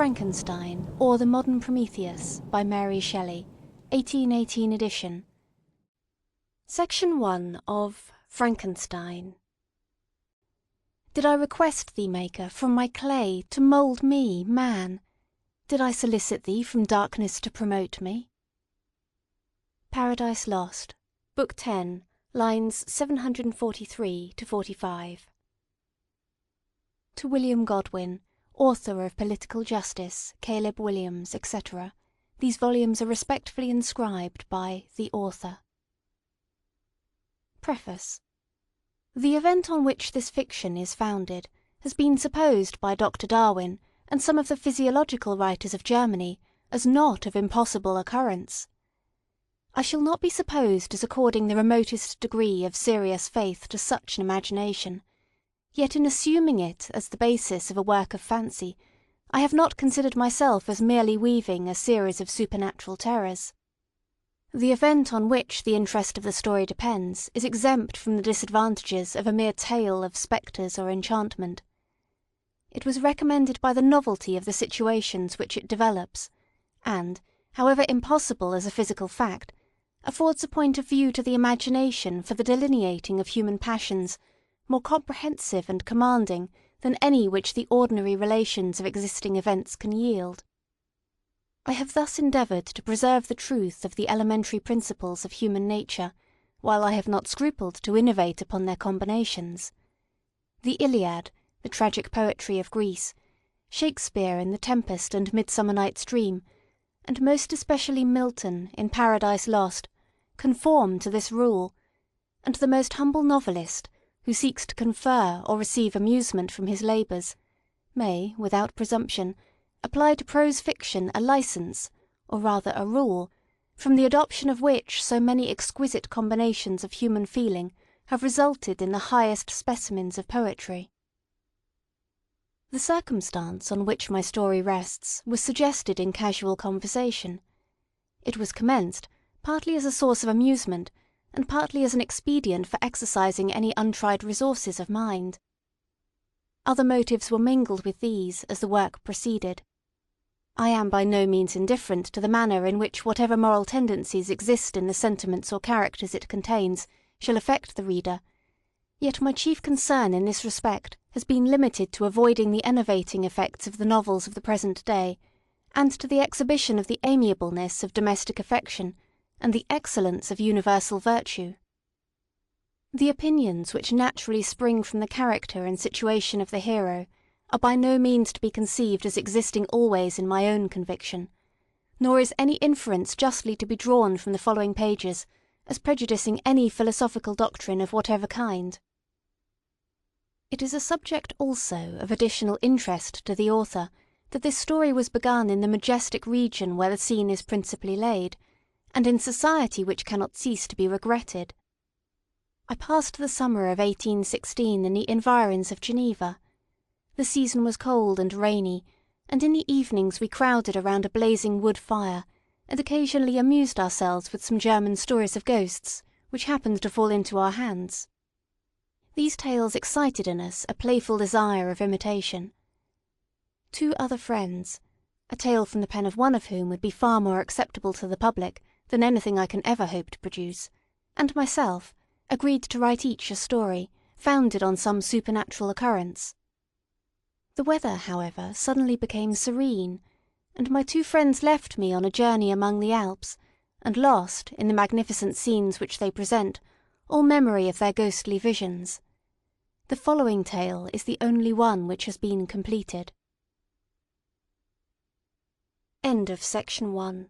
Frankenstein, or the Modern Prometheus, by Mary Shelley, 1818 edition. Section 1 of Frankenstein. Did I request thee, Maker, from my clay to mould me, man? Did I solicit thee from darkness to promote me? Paradise Lost, Book 10, lines 743 to 45. To William Godwin, author of Political Justice, Caleb Williams, etc., these volumes are respectfully inscribed by the author. Preface. The event on which this fiction is founded has been supposed by Dr. Darwin and some of the physiological writers of Germany as not of impossible occurrence. I shall not be supposed as according the remotest degree of serious faith to such an imagination, yet in assuming it as the basis of a work of fancy, I have not considered myself as merely weaving a series of supernatural terrors. The event on which the interest of the story depends is exempt from the disadvantages of a mere tale of spectres or enchantment. It was recommended by the novelty of the situations which it develops, and, however impossible as a physical fact, affords a point of view to the imagination for the delineating of human passions more comprehensive and commanding than any which the ordinary relations of existing events can yield. I have thus endeavoured to preserve the truth of the elementary principles of human nature, while I have not scrupled to innovate upon their combinations. The Iliad, the tragic poetry of Greece, Shakespeare in The Tempest and Midsummer Night's Dream, and most especially Milton in Paradise Lost, conform to this rule, and the most humble novelist, who seeks to confer or receive amusement from his labours, may, without presumption, apply to prose fiction a licence, or rather a rule, from the adoption of which so many exquisite combinations of human feeling have resulted in the highest specimens of poetry. The circumstance on which my story rests was suggested in casual conversation. It was commenced, partly as a source of amusement, and partly as an expedient for exercising any untried resources of mind. Other motives were mingled with these as the work proceeded. I am by no means indifferent to the manner in which whatever moral tendencies exist in the sentiments or characters it contains shall affect the reader, yet my chief concern in this respect has been limited to avoiding the enervating effects of the novels of the present day, and to the exhibition of the amiableness of domestic affection and the excellence of universal virtue. The opinions which naturally spring from the character and situation of the hero are by no means to be conceived as existing always in my own conviction, nor is any inference justly to be drawn from the following pages as prejudicing any philosophical doctrine of whatever kind. It is a subject also of additional interest to the author that this story was begun in the majestic region where the scene is principally laid, and in society which cannot cease to be regretted. I passed the summer of 1816 in the environs of Geneva. The season was cold and rainy, and in the evenings we crowded around a blazing wood fire, and occasionally amused ourselves with some German stories of ghosts, which happened to fall into our hands. These tales excited in us a playful desire of imitation. Two other friends, a tale from the pen of one of whom would be far more acceptable to the public than anything I can ever hope to produce, and myself, agreed to write each a story, founded on some supernatural occurrence. The weather, however, suddenly became serene, and my two friends left me on a journey among the Alps, and lost, in the magnificent scenes which they present, all memory of their ghostly visions. The following tale is the only one which has been completed. End of Section 1.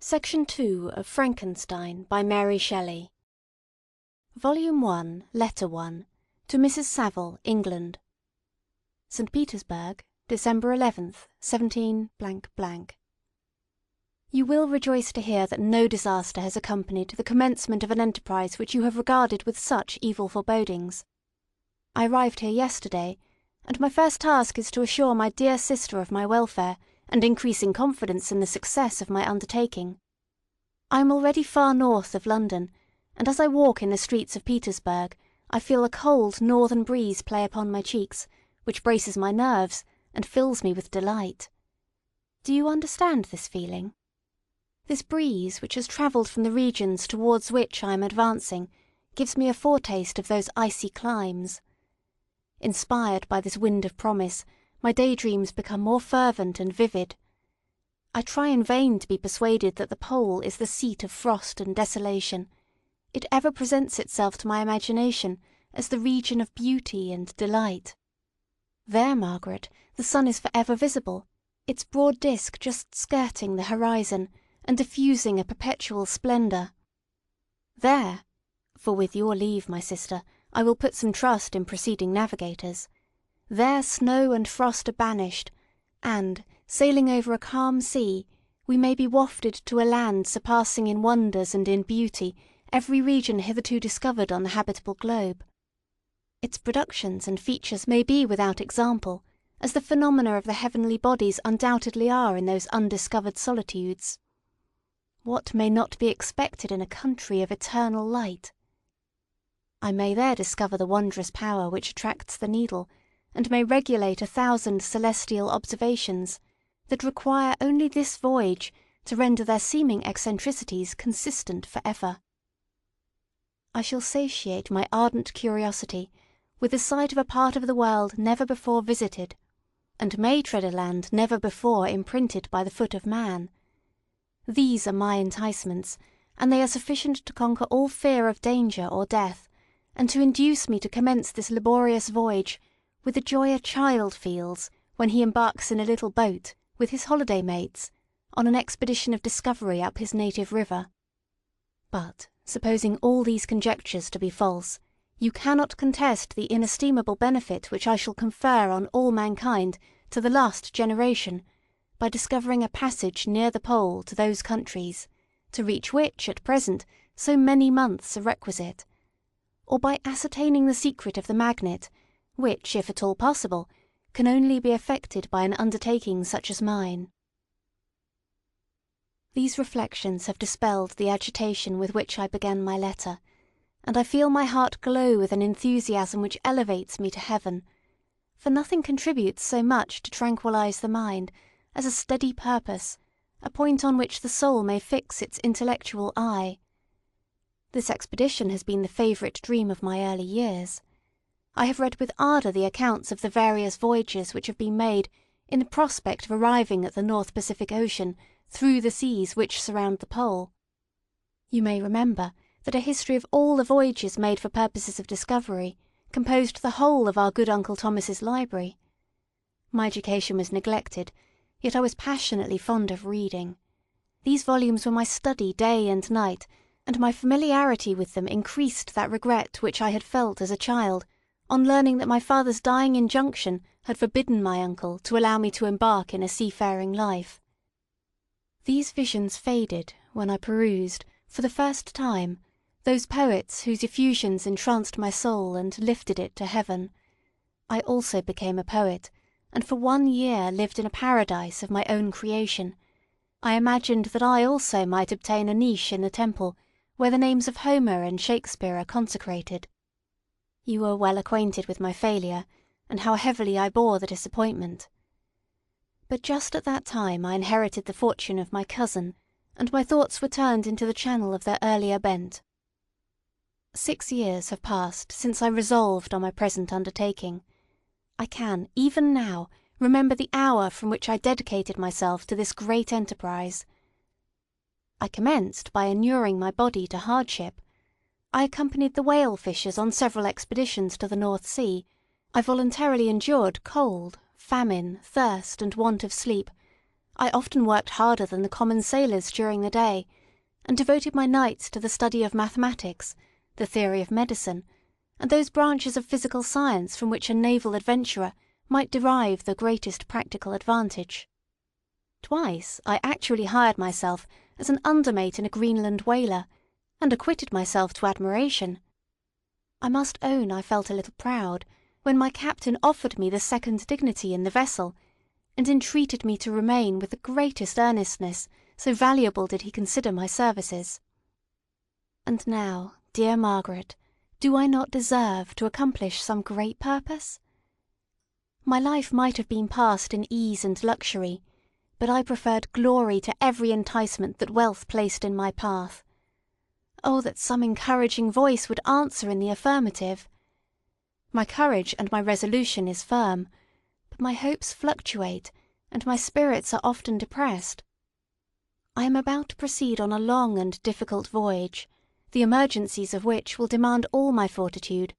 Section 2 of Frankenstein by Mary Shelley. Volume 1, Letter 1, to Mrs. Saville, England. St. Petersburg, December 11th, 17 . You will rejoice to hear that no disaster has accompanied the commencement of an enterprise which you have regarded with such evil forebodings. I arrived here yesterday, and my first task is to assure my dear sister of my welfare and increasing confidence in the success of my undertaking. I am already far north of London, and as I walk in the streets of Petersburg, I feel a cold northern breeze play upon my cheeks, which braces my nerves and fills me with delight. Do you understand this feeling? This breeze which has travelled from the regions towards which I am advancing gives me a foretaste of those icy climes. Inspired by this wind of promise, my daydreams become more fervent and vivid. I try in vain to be persuaded that the pole is the seat of frost and desolation. It ever presents itself to my imagination as the region of beauty and delight. There, Margaret, the sun is for ever visible, its broad disk just skirting the horizon and diffusing a perpetual splendour. There, for with your leave, my sister, I will put some trust in preceding navigators, there snow and frost are banished, and, sailing over a calm sea, we may be wafted to a land surpassing in wonders and in beauty every region hitherto discovered on the habitable globe. Its productions and features may be without example, as the phenomena of the heavenly bodies undoubtedly are in those undiscovered solitudes. What may not be expected in a country of eternal light? I may there discover the wondrous power which attracts the needle, and may regulate 1,000 celestial observations that require only this voyage to render their seeming eccentricities consistent for ever. I shall satiate my ardent curiosity with the sight of a part of the world never before visited, and may tread a land never before imprinted by the foot of man. These are my enticements, and they are sufficient to conquer all fear of danger or death, and to induce me to commence this laborious voyage with the joy a child feels when he embarks in a little boat with his holiday mates on an expedition of discovery up his native river. But, supposing all these conjectures to be false, you cannot contest the inestimable benefit which I shall confer on all mankind to the last generation, by discovering a passage near the pole to those countries, to reach which, at present, so many months are requisite, or by ascertaining the secret of the magnet, which, if at all possible, can only be effected by an undertaking such as mine. These reflections have dispelled the agitation with which I began my letter, and I feel my heart glow with an enthusiasm which elevates me to heaven, for nothing contributes so much to tranquillize the mind as a steady purpose, a point on which the soul may fix its intellectual eye. This expedition has been the favourite dream of my early years. I have read with ardour the accounts of the various voyages which have been made in the prospect of arriving at the North Pacific Ocean through the seas which surround the pole. You may remember that a history of all the voyages made for purposes of discovery composed the whole of our good Uncle Thomas's library. My education was neglected, yet I was passionately fond of reading. These volumes were my study day and night, and my familiarity with them increased that regret which I had felt as a child on learning that my father's dying injunction had forbidden my uncle to allow me to embark in a seafaring life. These visions faded when I perused, for the first time, those poets whose effusions entranced my soul and lifted it to heaven. I also became a poet, and for 1 year lived in a paradise of my own creation. I imagined that I also might obtain a niche in the temple where the names of Homer and Shakespeare are consecrated. You are well acquainted with my failure, and how heavily I bore the disappointment. But just at that time I inherited the fortune of my cousin, and my thoughts were turned into the channel of their earlier bent. 6 years have passed since I resolved on my present undertaking. I can, even now, remember the hour from which I dedicated myself to this great enterprise. I commenced by inuring my body to hardship. I accompanied the whale fishers on several expeditions to the North Sea. I voluntarily endured cold, famine, thirst, and want of sleep. I often worked harder than the common sailors during the day, and devoted my nights to the study of mathematics, the theory of medicine, and those branches of physical science from which a naval adventurer might derive the greatest practical advantage. Twice I actually hired myself as an undermate in a Greenland whaler, and acquitted myself to admiration. I must own I felt a little proud when my captain offered me the second dignity in the vessel, and entreated me to remain with the greatest earnestness, so valuable did he consider my services. And now, dear Margaret, do I not deserve to accomplish some great purpose? My life might have been passed in ease and luxury, but I preferred glory to every enticement that wealth placed in my path. Oh, that some encouraging voice would answer in the affirmative! My courage and my resolution is firm, but my hopes fluctuate, and my spirits are often depressed. I am about to proceed on a long and difficult voyage, the emergencies of which will demand all my fortitude.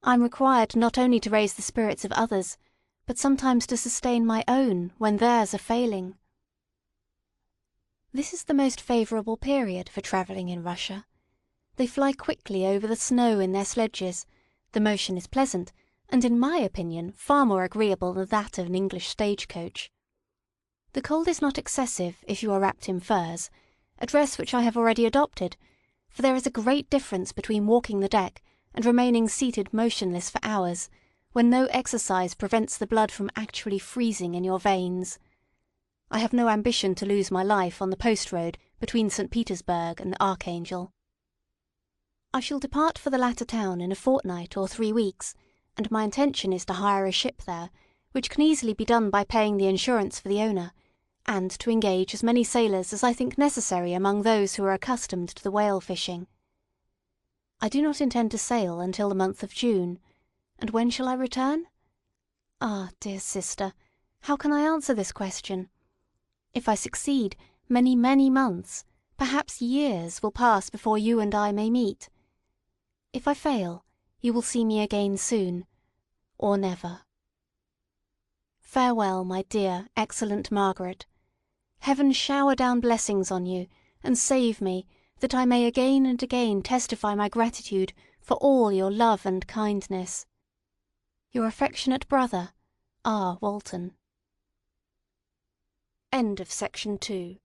I am required not only to raise the spirits of others, but sometimes to sustain my own when theirs are failing. This is the most favourable period for travelling in Russia. They fly quickly over the snow in their sledges, the motion is pleasant, and in my opinion far more agreeable than that of an English stage-coach. The cold is not excessive if you are wrapped in furs, a dress which I have already adopted, for there is a great difference between walking the deck and remaining seated motionless for hours, when no exercise prevents the blood from actually freezing in your veins. I have no ambition to lose my life on the post-road between St. Petersburg and the Archangel. I shall depart for the latter town in a fortnight or 3 weeks, and my intention is to hire a ship there, which can easily be done by paying the insurance for the owner, and to engage as many sailors as I think necessary among those who are accustomed to the whale fishing. I do not intend to sail until the month of June. And when shall I return? Ah, dear sister, how can I answer this question? If I succeed, many, many months, perhaps years, will pass before you and I may meet. If I fail, you will see me again soon, or never. Farewell, my dear, excellent Margaret. Heaven shower down blessings on you, and save me, that I may again and again testify my gratitude for all your love and kindness. Your affectionate brother, R. Walton. End of section 2.